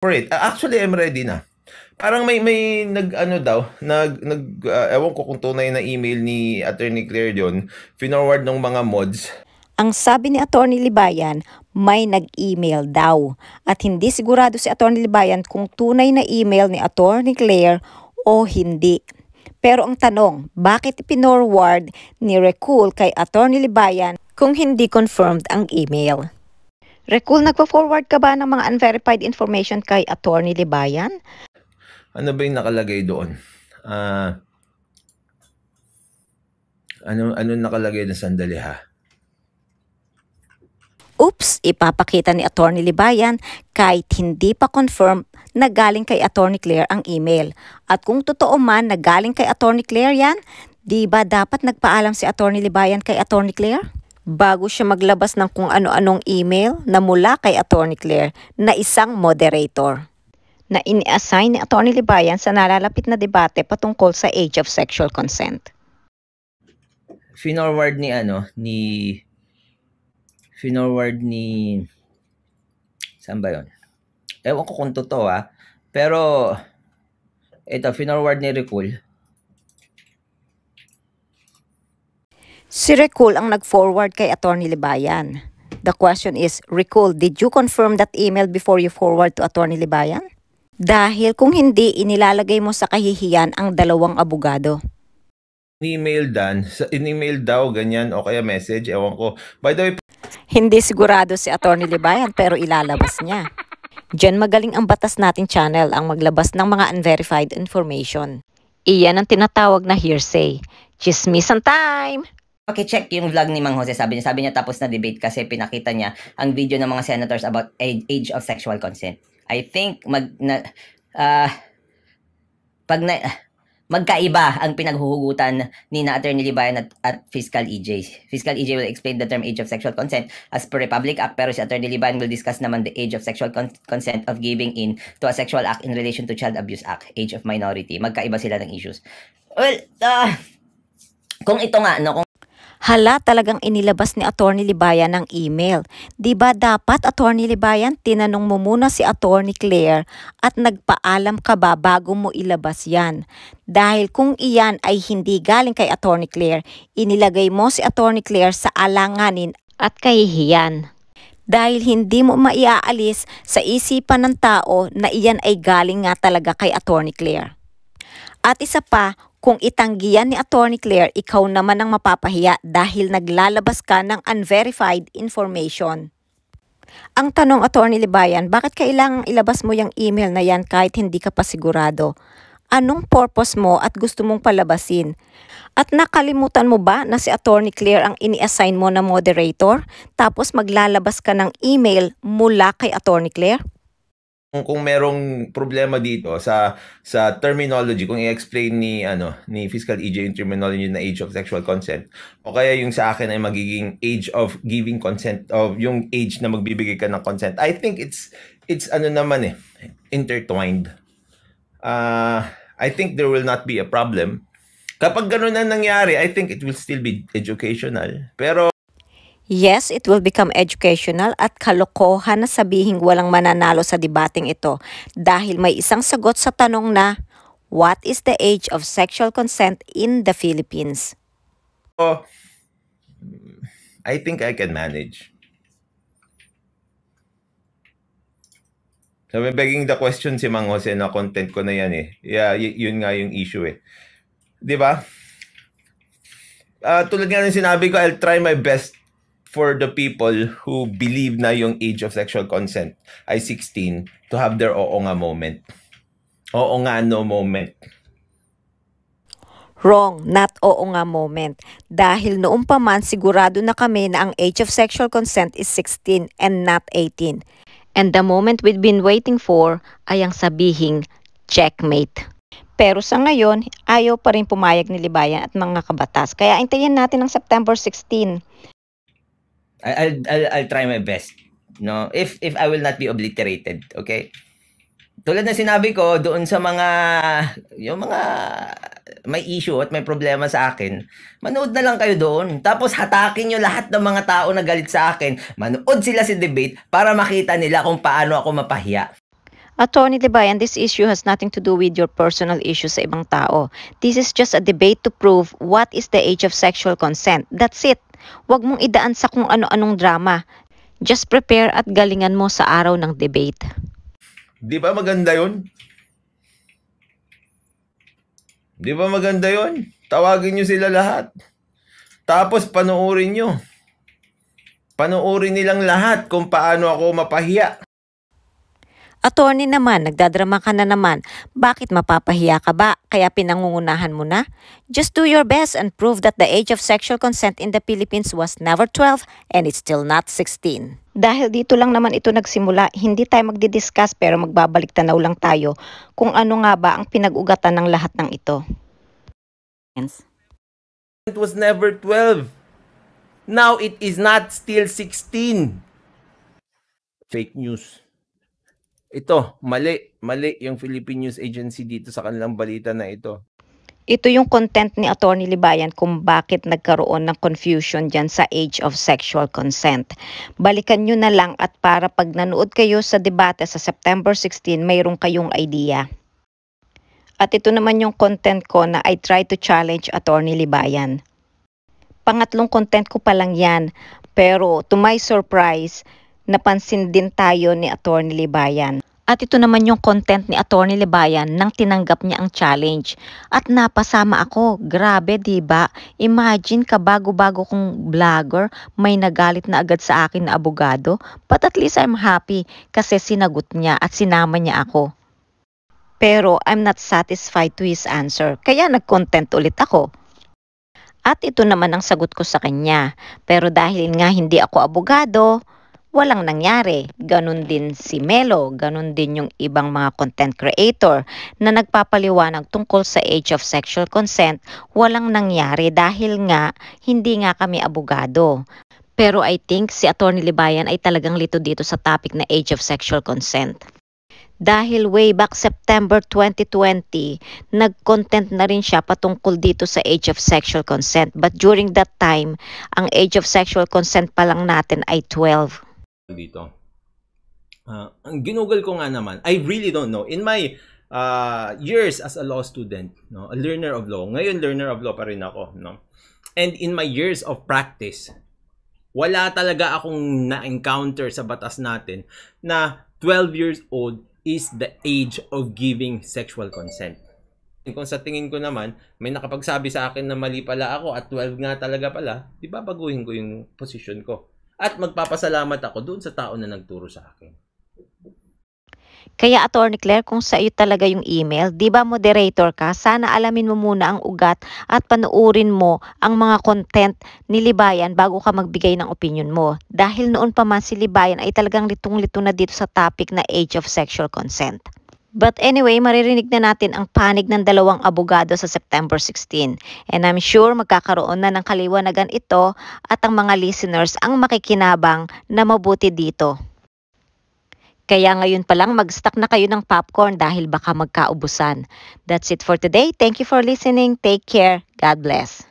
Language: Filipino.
for it. Actually, I'm ready na. Parang may nag-ano daw, ewan ko kung tunay na email ni Attorney Claire yun, finorward ng mga mods. Ang sabi ni Attorney Libayan, may nag-email daw. At hindi sigurado si Attorney Libayan kung tunay na email ni Attorney Claire o hindi. Pero ang tanong, bakit pinorward ni Recul kay Attorney Libayan kung hindi confirmed ang email? Recul, nagpo-forward ka ba ng mga unverified information kay Attorney Libayan? Ano ba yung nakalagay doon? Ano nakalagay na sandali ha? Oops, ipapakita ni Attorney Libayan kahit hindi pa confirm na galing kay Attorney Claire ang email. At kung totoo man na galing kay Attorney Claire yan, di ba dapat nagpaalam si Attorney Libayan kay Attorney Claire? Bago siya maglabas ng kung ano-anong email na mula kay Attorney Claire na isang moderator na ini-assign ni Attorney Libayan sa nalalapit na debate patungkol sa age of sexual consent. Finorward ni saan ba yun? Ewan ko kung totoo pero ito, finorward ni Recul. Si Recul ang nag-forward kay Attorney Libayan. The question is, Recul, did you confirm that email before you forward to Attorney Libayan? Dahil kung hindi, inilalagay mo sa kahihiyan ang dalawang abogado. In-email daw, ganyan, o kaya message, ewan ko. By the way, hindi sigurado si Attorney Libayan pero ilalabas niya. Diyan magaling ang Batas Natin channel ang maglabas ng mga unverified information. Iyan ang tinatawag na hearsay. Chismisan time! Check yung vlog ni Mang Jose. Sabi niya tapos na debate kasi pinakita niya ang video ng mga senators about age of sexual consent. I think magkaiba ang pinaghuhugutan ni na Attorney Libayan at Fiscal EJ. Fiscal EJ will explain the term age of sexual consent as per Republic Act, pero si Attorney Libayan will discuss naman the age of sexual consent of giving in to a sexual act in relation to Child Abuse Act, age of minority. Magkaiba sila ng issues. Well, kung ito nga, no, Hala, talagang inilabas ni Attorney Libayan ng email. Di ba dapat, Attorney Libayan, tinanong mo muna si Attorney Claire at nagpaalam ka ba bago mo ilabas yan? Dahil kung iyan ay hindi galing kay Attorney Claire, inilagay mo si Attorney Claire sa alanganin at kahihiyan. Dahil hindi mo maiaalis sa isipan ng tao na iyan ay galing nga talaga kay Attorney Claire. At isa pa, kung itanggihan ni Attorney Claire, ikaw naman ang mapapahiya dahil naglalabas ka ng unverified information. Ang tanong, Attorney Libayan, bakit kailangang ilabas mo yung email na yan kahit hindi ka pa sigurado? Anong purpose mo at gusto mong palabasin? At nakalimutan mo ba na si Attorney Claire ang ini-assign mo na moderator? Tapos maglalabas ka ng email mula kay Attorney Claire? Kung merong problema dito sa terminology, kung i-explain ni Fiscal EJ yung terminology na age of sexual consent, o kaya yung sa akin ay magiging age of giving consent, of yung age na magbibigay ka ng consent, I think it's intertwined. I think there will not be a problem. Kapag ganun na nangyari, I think it will still be educational. Pero yes, it will become educational at kalokohan na sabihing walang mananalo sa debating ito dahil may isang sagot sa tanong na, what is the age of sexual consent in the Philippines? I think I can manage. So, begging the question si Mang Jose na content ko na yan Yeah, yun nga yung issue Di ba? Tulad nga ng sinabi ko, I'll try my best for the people who believe na yung age of sexual consent ay 16 to have their oo nga moment. Oo nga no moment. Wrong, not oo nga moment. Dahil noong pa man sigurado na kami na ang age of sexual consent is 16 and not 18. And the moment we've been waiting for ay ang sabihing checkmate. Pero sa ngayon, ayaw pa rin pumayag ni Libayan at mga kabatas. Kaya hintayin natin ang September 16. I'll try my best. No, if I will not be obliterated, okay? Tulad na sinabi ko doon sa yung mga may issue at may problema sa akin, manood na lang kayo doon. Tapos hatakin nyo lahat ng mga tao na galit sa akin. Manood sila sa debate para makita nila kung paano ako mapahiya. Attorney Libayan, this issue has nothing to do with your personal issues sa ibang tao. This is just a debate to prove what is the age of sexual consent. That's it. Huwag mong idaan sa kung ano-anong drama. Just prepare at galingan mo sa araw ng debate. Di ba maganda yun? Di ba maganda yun? Tawagin nyo sila lahat. Tapos panoorin nyo. Panoorin nilang lahat kung paano ako mapahiya. Attorney naman, nagdadrama ka na naman. Bakit mapapahiya ka ba? Kaya pinangungunahan mo na? Just do your best and prove that the age of sexual consent in the Philippines was never 12 and it's still not 16. Dahil dito lang naman ito nagsimula, hindi tayo magdidiscuss pero magbabalik tanaw lang tayo kung ano nga ba ang pinag-ugatan ng lahat ng ito. It was never 12. Now it is not still 16. Fake news. Ito, mali yung Philippine News Agency dito sa kanilang balita na ito. Ito yung content ni Attorney Libayan kung bakit nagkaroon ng confusion dyan sa age of sexual consent. Balikan nyo na lang at para pag nanood kayo sa debate sa September 16, mayroong kayong idea. At ito naman yung content ko na I try to challenge Attorney Libayan. Pangatlong content ko pa lang yan, pero to my surprise, napansin din tayo ni Attorney Libayan. At ito naman yung content ni Attorney Libayan nang tinanggap niya ang challenge. At napasama ako. Grabe, diba? Imagine kabago-bago kong vlogger, may nagalit na agad sa akin na abogado. But at least I'm happy kasi sinagot niya at sinama niya ako. Pero I'm not satisfied to his answer. Kaya nag-content ulit ako. At ito naman ang sagot ko sa kanya. Pero dahil nga hindi ako abogado, walang nangyari. Ganon din si Melo, ganon din yung ibang mga content creator na nagpapaliwanag tungkol sa age of sexual consent. Walang nangyari dahil nga hindi nga kami abogado. Pero I think si Attorney Libayan ay talagang lito dito sa topic na age of sexual consent. Dahil way back September 2020, nag-content na rin siya patungkol dito sa age of sexual consent. But during that time, ang age of sexual consent pa lang natin ay 12. Dito. Ang ginugol ko nga naman, I really don't know. In my years as a law student, no, a learner of law, ngayon learner of law pa rin ako, no? And in my years of practice, wala talaga akong na-encounter sa batas natin na 12 years old is the age of giving sexual consent. Kung sa tingin ko naman, may nakapagsabi sa akin na mali pala ako at 12 nga talaga pala, di ba baguhin ko yung position ko? At magpapasalamat ako doon sa tao na nagturo sa akin. Kaya Attorney Claire, kung sa iyo talaga yung email, di ba moderator ka, sana alamin mo muna ang ugat at panuurin mo ang mga content ni Libayan bago ka magbigay ng opinion mo. Dahil noon pa man si Libayan ay talagang litong-lito na dito sa topic na age of sexual consent. But anyway, maririnig na natin ang panig ng dalawang abogado sa September 16. And I'm sure magkakaroon na ng kaliwanagan ito at ang mga listeners ang makikinabang na mabuti dito. Kaya ngayon pa lang mag-stock na kayo ng popcorn dahil baka magkaubusan. That's it for today. Thank you for listening. Take care. God bless.